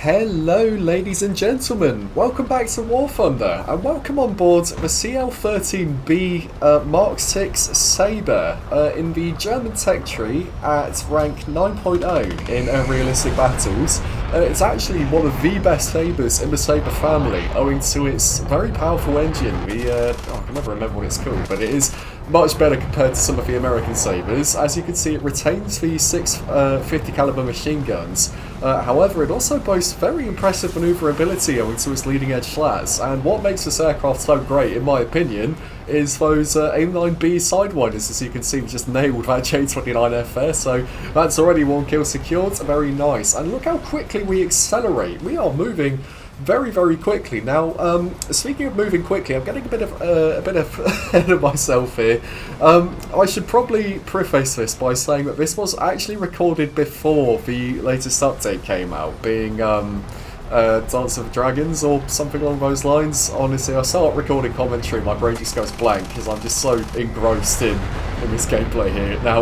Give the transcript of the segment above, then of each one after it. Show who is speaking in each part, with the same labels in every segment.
Speaker 1: Hello ladies and gentlemen, welcome back to War Thunder and welcome on board the CL-13B Mark 6 Sabre in the German tech tree at rank 9.0 in realistic battles. It's actually one of the best Sabres in the Sabre family owing to its very powerful engine. I can never remember what it's called, but it is much better compared to some of the American Sabres. As you can see, it retains the 650 caliber machine guns. However, it also boasts very impressive manoeuvrability owing to its leading edge slats, and what makes this aircraft so great, in my opinion, is those AIM-9B sidewinders. As you can see, we just nailed that J29F there, so that's already one kill secured. Very nice. And look how quickly we accelerate. We are moving very, very quickly. Now, speaking of moving quickly, I'm getting a bit of ahead of myself here. I should probably preface this by saying that this was actually recorded before the latest update came out, being Dance of Dragons or something along those lines. Honestly, I start recording commentary, my brain just goes blank because I'm just so engrossed in this gameplay here. Now,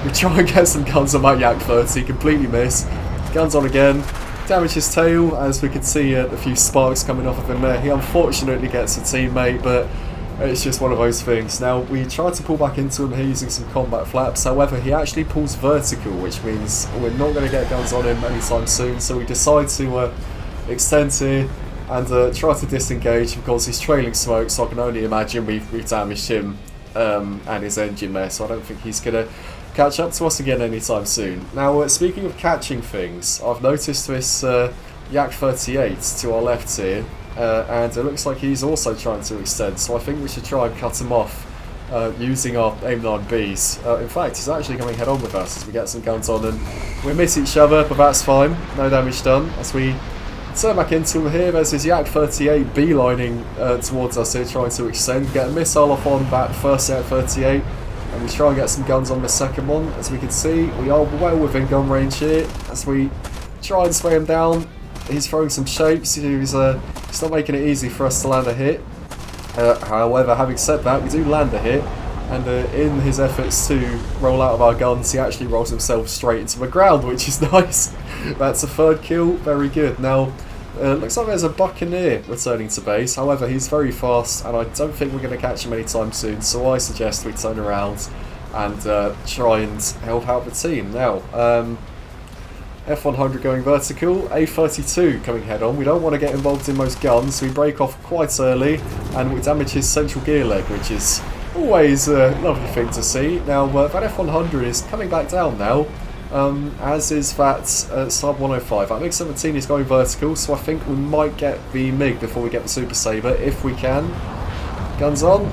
Speaker 1: we try and get some guns on that Yak 30, completely miss. Guns on again. Damage his tail, as we can see a few sparks coming off of him there. He unfortunately gets a teammate, but it's just one of those things. Now, we tried to pull back into him here using some combat flaps, however, he actually pulls vertical, which means we're not going to get guns on him anytime soon, so we decide to extend here and try to disengage. Of course, he's trailing smoke, so I can only imagine we've damaged him and his engine there, so I don't think he's going to catch up to us again anytime soon. Now, speaking of catching things, I've noticed this Yak 38 to our left here, and it looks like he's also trying to extend, so I think we should try and cut him off using our AIM-9Bs. In fact, he's actually coming head on with us as we get some guns on, and we miss each other, but that's fine. No damage done. As we turn back into him here, there's his Yak 38 beelining towards us here, trying to extend, get a missile off on that first Yak 38. And we try and get some guns on the second one. As we can see, we are well within gun range here. As we try and spray him down, he's throwing some shapes. He's not making it easy for us to land a hit. However, having said that, we do land a hit. And in his efforts to roll out of our guns, he actually rolls himself straight into the ground, which is nice. That's a third kill. Very good. Now, looks like there's a Buccaneer returning to base. However, he's very fast, and I don't think we're going to catch him anytime soon. So I suggest we turn around and try and help out the team. Now, F100 going vertical, A32 coming head on. We don't want to get involved in most guns, so we break off quite early, and we damage his central gear leg, which is always a lovely thing to see. Now, that F100 is coming back down now. As is that Sub 105. That Mk6 is going vertical, so I think we might get the MiG before we get the Super Sabre, if we can. Guns on.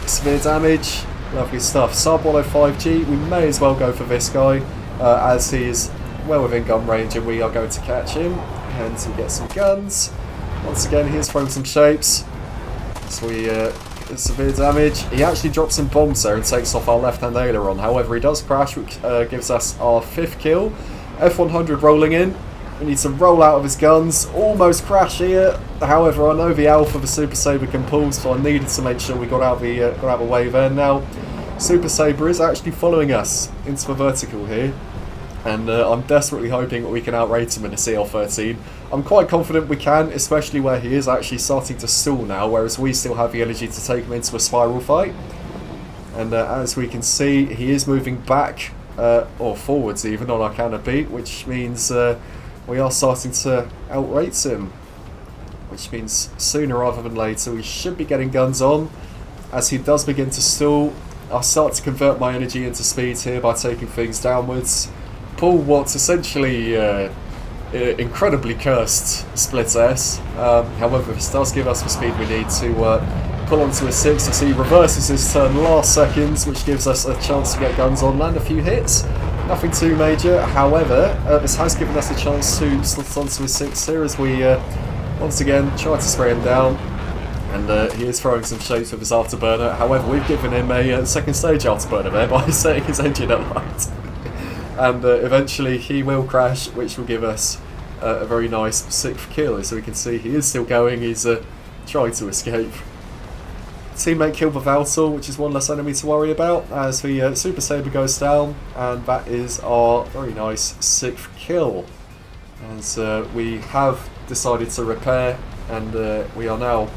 Speaker 1: Severe damage. Lovely stuff. Sub 105G, we may as well go for this guy, as he is well within gun range and we are going to catch him. And we get some guns. Once again, he's throwing some shapes. So we severe damage. He actually drops some bombs there and takes off our left-hand aileron. However, he does crash, which gives us our 5th kill. F100 rolling in. We need to roll out of his guns. Almost crash here. However, I know the alpha the Super Sabre can pull, so I needed to make sure we got out the way there. Now, Super Sabre is actually following us into the vertical here. And I'm desperately hoping that we can outrate him in a CL-13. I'm quite confident we can, especially where he is actually starting to stall now, whereas we still have the energy to take him into a spiral fight. And as we can see, he is moving back, or forwards even, on our canopy, which means we are starting to outrate him. Which means sooner rather than later we should be getting guns on. As he does begin to stall, I'll start to convert my energy into speed here by taking things downwards. Pull what's essentially incredibly cursed split S. However, this does give us the speed we need to pull onto a 6 as he reverses his turn last seconds, which gives us a chance to get guns on, land a few hits. Nothing too major. However, this has given us a chance to slot onto a 6 here as we once again try to spray him down. And he is throwing some shapes with his afterburner. However, we've given him a second stage afterburner there by setting his engine alight. And eventually he will crash, which will give us a very nice 6th kill. As we can see, he is still going. He's trying to escape. Teammate killed the Valtor, which is one less enemy to worry about, as the Super Sabre goes down. And that is our very nice 6th kill. as we have decided to repair, and we are now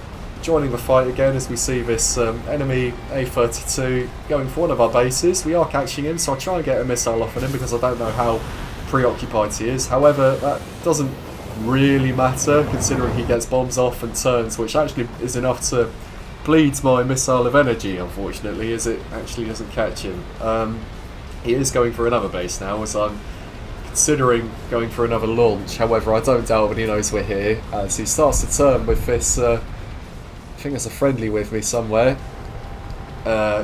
Speaker 1: joining the fight again as we see this enemy A32 going for one of our bases. We are catching him, so I'll try and get a missile off at him because I don't know how preoccupied he is. However, that doesn't really matter considering he gets bombs off and turns, which actually is enough to bleed my missile of energy, unfortunately, as it actually doesn't catch him. He is going for another base now, as I'm considering going for another launch. However, I don't doubt that he knows we're here, as he starts to turn with this, I think there's a friendly with me somewhere,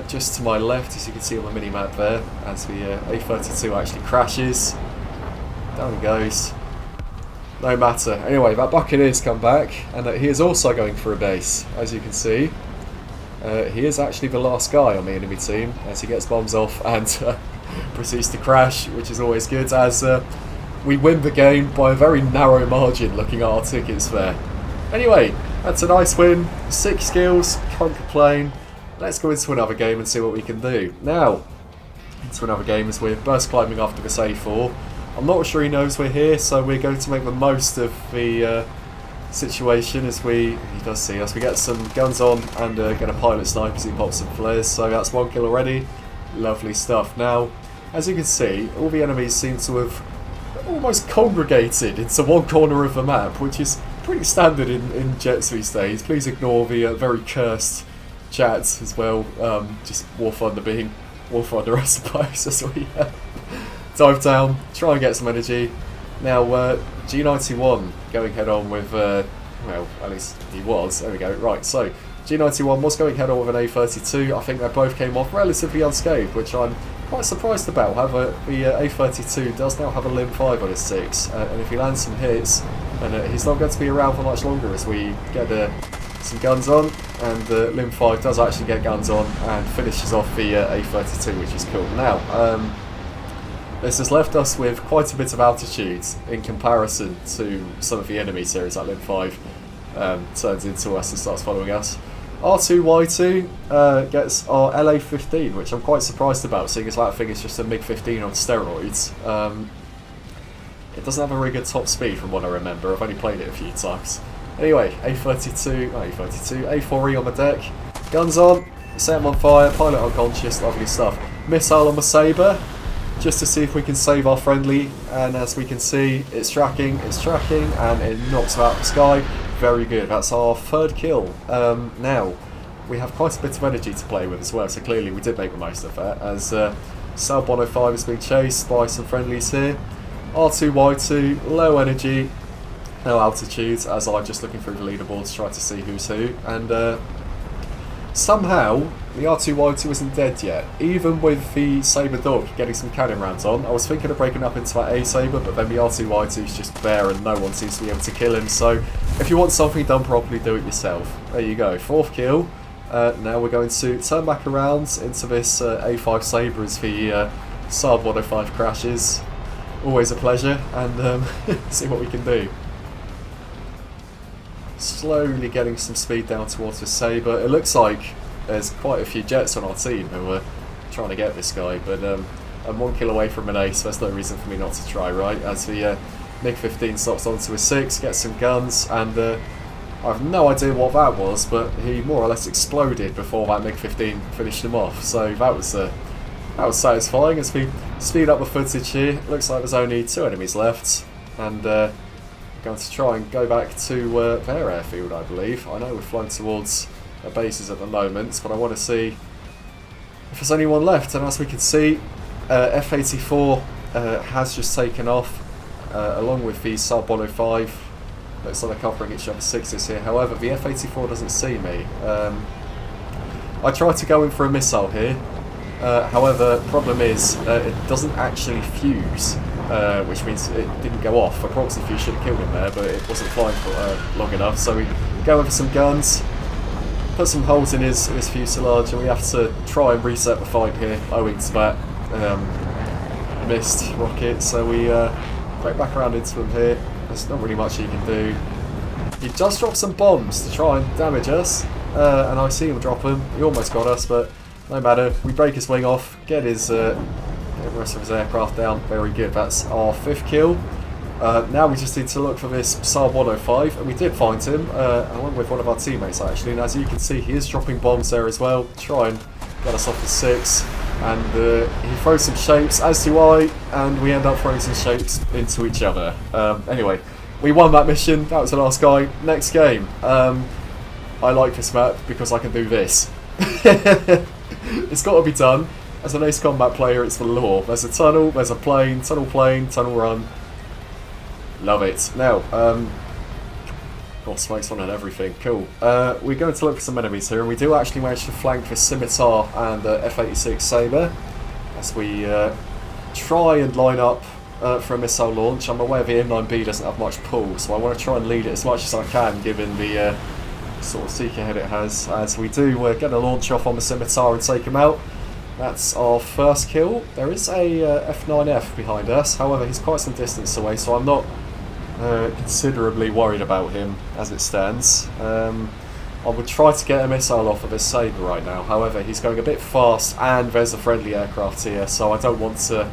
Speaker 1: just to my left, as you can see on the mini-map there, as the A32 actually crashes. Down he goes. No matter. Anyway, that Buccaneer's come back, and he is also going for a base, as you can see. He is actually the last guy on the enemy team, as he gets bombs off and proceeds to crash, which is always good, as we win the game by a very narrow margin, looking at our tickets there. Anyway, that's a nice win. 6 kills, can't complain. Let's go into another game and see what we can do. Now, into another game as we're burst climbing after this A4. I'm not sure he knows we're here, so we're going to make the most of the situation as he does see us. We get some guns on and get a pilot sniper as he pops some flares, so that's 1 kill already. Lovely stuff. Now, as you can see, all the enemies seem to have almost congregated into one corner of the map, which is pretty standard in Jets these days. Please ignore the very cursed chats as well, just War Thunder being War Thunder, I suppose, as we dive down, try and get some energy. Now, G91 going head on with, well, at least he was. There we go. Right, so G91 was going head on with an A32. I think they both came off relatively unscathed, which I'm quite surprised about. However, the A32 does now have a Limb 5 on his 6, and if he lands some hits, and he's not going to be around for much longer as we get some guns on, and Limb 5 does actually get guns on and finishes off the A32, which is cool. Now, this has left us with quite a bit of altitude in comparison to some of the enemies here as that Limb 5 turns into us and starts following us. R2Y2 gets our LA-15, which I'm quite surprised about, seeing as that thing is just a Mk6 on steroids. It doesn't have a very good top speed from what I remember. I've only played it a few times. Anyway, A4E on the deck, guns on, set him on fire, pilot unconscious, lovely stuff. Missile on the Sabre, just to see if we can save our friendly, and as we can see, it's tracking, and it knocks him out of the sky. Very good, that's our 3rd kill. Now, we have quite a bit of energy to play with as well, so clearly we did make the most of that, as Sabre 105 is being chased by some friendlies here. R2Y2, low energy, no altitude, as I'm just looking through the leaderboard to try to see who's who, and somehow the R2Y2 isn't dead yet, even with the Sabre dog getting some cannon rounds on. I was thinking of breaking up into that A-Sabre, but then the R2Y2 is just there and no one seems to be able to kill him, so if you want something done properly, do it yourself. There you go, 4th kill. Now we're going to turn back around into this A5 Sabre as the Sabre 105 crashes. Always a pleasure, and see what we can do. Slowly getting some speed down towards the Sabre. It looks like there's quite a few Jets on our team who are trying to get this guy, but I'm 1 kill away from Menace, there's no reason for me not to try, right? As the Mk6 stops onto a 6, gets some guns, and I have no idea what that was, but he more or less exploded before that Mk6 finished him off, so that was satisfying. As we speed up the footage here, looks like there's only 2 enemies left, and going to try and go back to their airfield, I believe. I know we're flying towards their bases at the moment, but I want to see if there's anyone left, and as we can see, F-84 has just taken off, along with the Sabre 105. Looks like they're covering each other's 6s here. However, the F-84 doesn't see me. I tried to go in for a missile here. However, problem is, it doesn't actually fuse, which means it didn't go off. A proxy fuse should have killed him there, but it wasn't flying for long enough. So we go in for some guns, put some holes in his fuselage, and we have to try and reset the fight here, owing to that missed rocket. So we break back around into him here. There's not really much he can do. He just dropped some bombs to try and damage us, and I see him drop them. He almost got us, but no matter. We break his wing off, get the rest of his aircraft down. Very good. That's our 5th kill. Now we just need to look for this Sabre 105, and we did find him, along with one of our teammates actually, and as you can see he is dropping bombs there as well, try and get us off the 6, and he throws some shapes, as do I, and we end up throwing some shapes into each other. Anyway, we won that mission, that was the last guy. Next game. I like this map because I can do this. It's got to be done. As an ace combat player, it's the law. There's a tunnel, there's a plane, tunnel run. Love it. Now, got smokes on and everything. Cool. We're going to look for some enemies here, and we do actually manage to flank the Scimitar and F-86 Sabre as we try and line up for a missile launch. I'm aware the M9B doesn't have much pull, so I want to try and lead it as much as I can, given the sort of seeker head it has, as we do get a launch off on the Scimitar and take him out. That's our first kill. There is a F9F behind us, however he's quite some distance away, so I'm not considerably worried about him as it stands. I would try to get a missile off of this Sabre right now, however he's going a bit fast and there's a friendly aircraft here, so I don't want to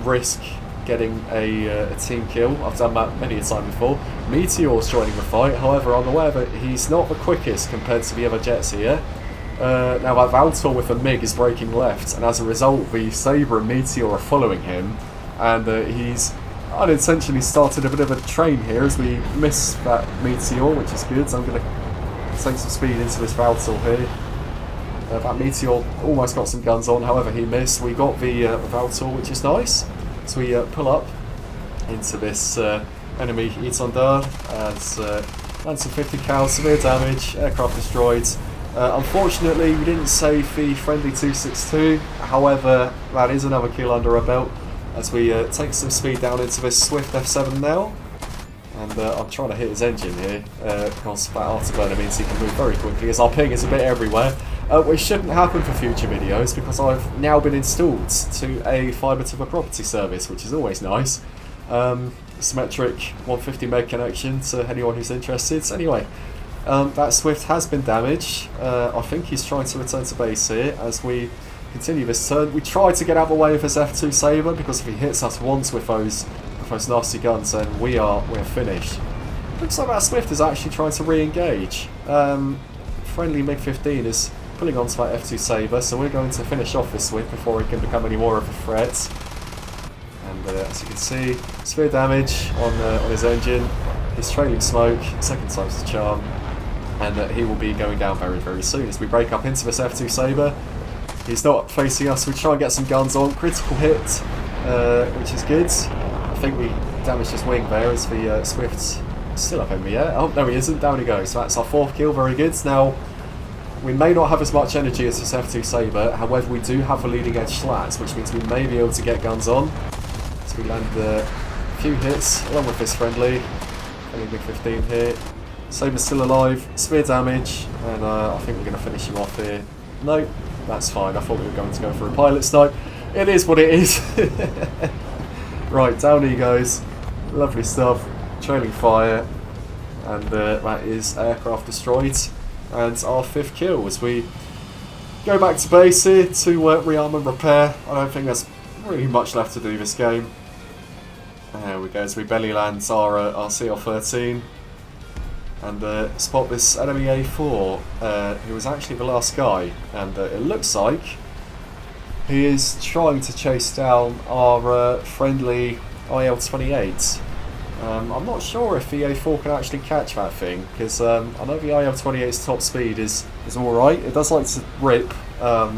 Speaker 1: risk getting a team kill. I've done that many a time before. Meteor's joining the fight, however I'm aware that he's not the quickest compared to the other jets here. Now that Valtor with a MiG is breaking left, and as a result the Sabre and Meteor are following him, and he's unintentionally started a bit of a train here as we miss that Meteor, which is good, so I'm going to take some speed into this Valtor here. That Meteor almost got some guns on, however he missed. We got the Valtor, which is nice. So we pull up into this enemy Étendard as lands some 50 cal, severe damage, aircraft destroyed. Unfortunately we didn't save the friendly 262, however that is another kill under our belt as we take some speed down into this Swift F7 now. And I'm trying to hit his engine here because that afterburner means he can move very quickly as our ping is a bit everywhere. Which shouldn't happen for future videos because I've now been installed to a fibre to the property service, which is always nice. Symmetric 150 meg connection to anyone who's interested. So anyway, that Swift has been damaged. I think he's trying to return to base here as we continue this turn. We try to get out of the way of his F2 Sabre because if he hits us once with those nasty guns, then we're finished. Looks like that Swift is actually trying to re-engage. Friendly MiG-15 is pulling onto that F2 Sabre, so we're going to finish off this Swift before it can become any more of a threat. And as you can see, severe damage on his engine. He's trailing smoke, second time's the charm, and he will be going down very, very soon as we break up into this F2 Sabre. He's not facing us, we try and get some guns on, critical hit, which is good. I think we damaged his wing there as the Swift's still up in the air. Oh, no he isn't, down he goes. So that's our fourth kill, very good. Now, we may not have as much energy as this F2 Sabre, however we do have the leading edge slats, which means we may be able to get guns on. So we land a few hits, along with this friendly MiG-15 here. Sabre's still alive, severe damage, and I think we're going to finish him off here. No, that's fine, I thought we were going to go for a pilot snipe. It is what it is. Right, down he goes. Lovely stuff, trailing fire, and that is aircraft destroyed. And our fifth kill as we go back to base here to rearm and repair. I don't think there's really much left to do this game. There we go as we belly land our CL-13 and spot this enemy A4 who was actually the last guy, and it looks like he is trying to chase down our friendly IL-28. I'm not sure if the A4 can actually catch that thing, because I know the IL-28's top speed is alright. It does like to rip, but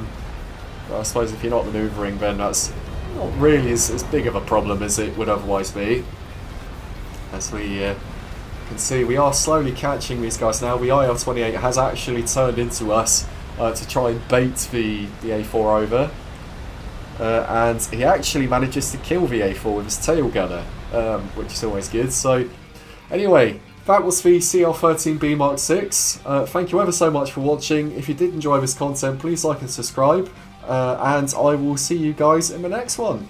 Speaker 1: I suppose if you're not manoeuvring then that's not really as big of a problem as it would otherwise be. As we can see, we are slowly catching these guys now. The IL-28 has actually turned into us to try and bait the A4 over. And he actually manages to kill the A4 with his tail gunner, which is always good. So, anyway, that was the CL-13B Mk6. Thank you ever so much for watching. If you did enjoy this content, please like and subscribe. And I will see you guys in the next one.